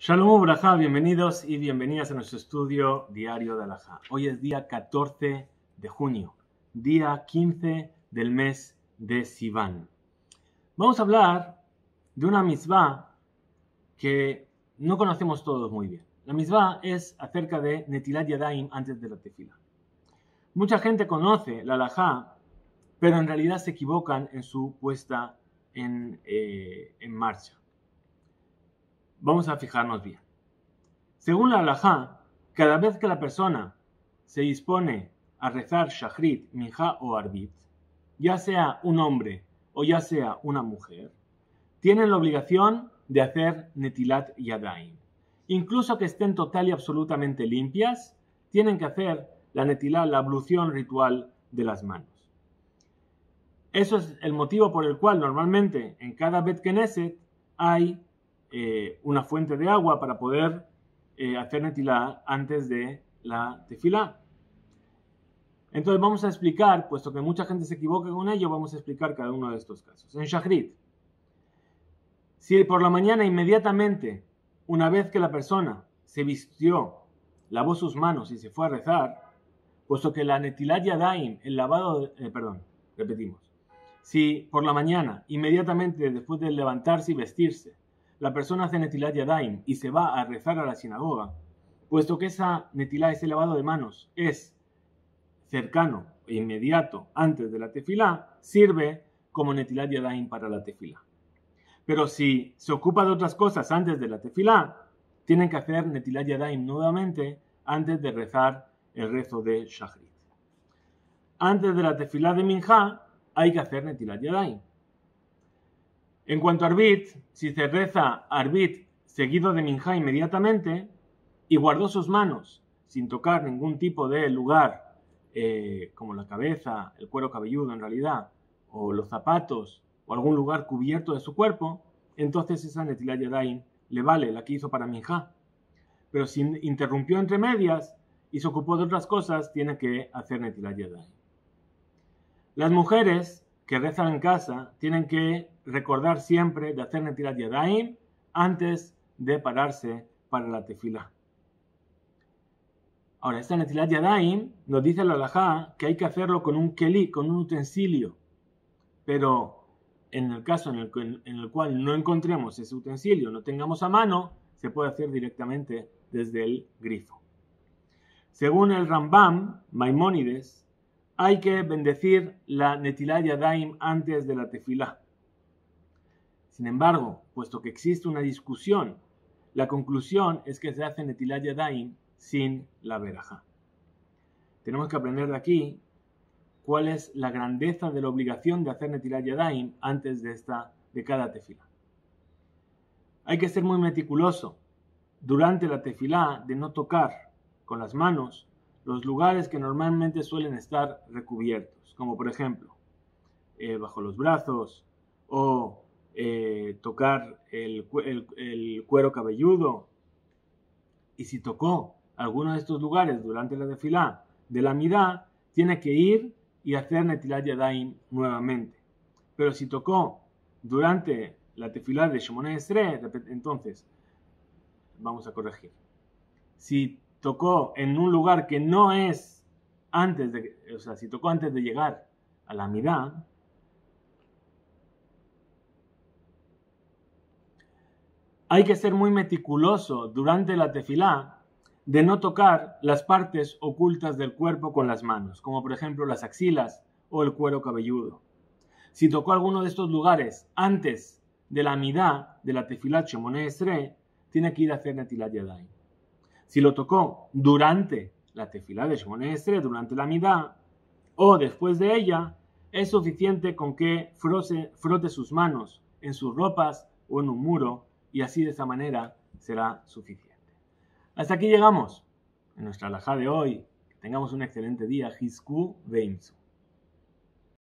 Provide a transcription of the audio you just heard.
Shalom Ubrajá, bienvenidos y bienvenidas a nuestro estudio diario de Halajá. Hoy es día 14 de junio, día 15 del mes de Sivan. Vamos a hablar de una mitzvah que no conocemos todos muy bien. La mitzvah es acerca de Netilat Yadayim antes de la tefila. Mucha gente conoce la Halajá, pero en realidad se equivocan en su puesta en marcha. Vamos a fijarnos bien. Según la halajá, cada vez que la persona se dispone a rezar Shachrit, Minjá o Arbit, ya sea un hombre o ya sea una mujer, tienen la obligación de hacer Netilat Yadayim. Incluso que estén total y absolutamente limpias, tienen que hacer la Netilat, la ablución ritual de las manos. Eso es el motivo por el cual normalmente en cada Bet Knesset hay una fuente de agua para poder hacer Netilat antes de la tefilá. Entonces vamos a explicar, puesto que mucha gente se equivoca con ello, vamos a explicar cada uno de estos casos. En Shachrit, si por la mañana inmediatamente, una vez que la persona se vistió, lavó sus manos y se fue a rezar, puesto que la Netilat Yadayim, el lavado, repetimos. Si por la mañana, inmediatamente después de levantarse y vestirse, la persona hace Netilat Yadayim y se va a rezar a la sinagoga, puesto que esa Netilat, ese lavado de manos, es cercano e inmediato antes de la tefilá, sirve como Netilat Yadayim para la tefilá. Pero si se ocupa de otras cosas antes de la tefilá, tienen que hacer Netilat Yadayim nuevamente antes de rezar el rezo de Shachrit. Antes de la tefilá de Minjá, hay que hacer Netilat Yadayim. En cuanto a Arbit, si se reza Arbit seguido de Minjá inmediatamente y guardó sus manos sin tocar ningún tipo de lugar, como la cabeza, el cuero cabelludo en realidad, o los zapatos, o algún lugar cubierto de su cuerpo, entonces esa Netilat Yadayim le vale la que hizo para Minjá. Pero si interrumpió entre medias y se ocupó de otras cosas, tiene que hacer Netilat Yadayim. Las mujeres que rezan en casa tienen que recordar siempre de hacer Netilat Yadayim antes de pararse para la tefilá. Ahora, esta Netilat Yadayim nos dice la halajá que hay que hacerlo con un keli, con un utensilio. Pero en el caso en el cual no encontremos ese utensilio, no tengamos a mano, se puede hacer directamente desde el grifo. Según el Rambam, Maimónides, hay que bendecir la Netilat Yadayim antes de la tefilá. Sin embargo, puesto que existe una discusión, la conclusión es que se hace Netilat Yadayim sin la verajá. Tenemos que aprender de aquí cuál es la grandeza de la obligación de hacer Netilat Yadayim antes de cada tefilá. Hay que ser muy meticuloso durante la tefilá de no tocar con las manos los lugares que normalmente suelen estar recubiertos, como por ejemplo, bajo los brazos o tocar el cuero cabelludo. Y si tocó alguno de estos lugares durante la tefilá de la midá, tiene que ir y hacer Netilat Yadayim nuevamente. Pero si tocó durante la tefilá de Shemoneh Esrei, entonces vamos a corregir. Si tocó en un lugar que no es si tocó antes de llegar a la midá, hay que ser muy meticuloso durante la tefilá de no tocar las partes ocultas del cuerpo con las manos, como por ejemplo las axilas o el cuero cabelludo. Si tocó alguno de estos lugares antes de la midá de la tefilá Shemoneh Esrei, tiene que ir a hacer Netilat Yadayim. Si lo tocó durante la tefilá de Shemoneh Esrei, durante la midá, o después de ella, es suficiente con que frote sus manos en sus ropas o en un muro, y así de esa manera será suficiente. Hasta aquí llegamos en nuestra halajá de hoy. Que tengamos un excelente día. Hizku veimsu.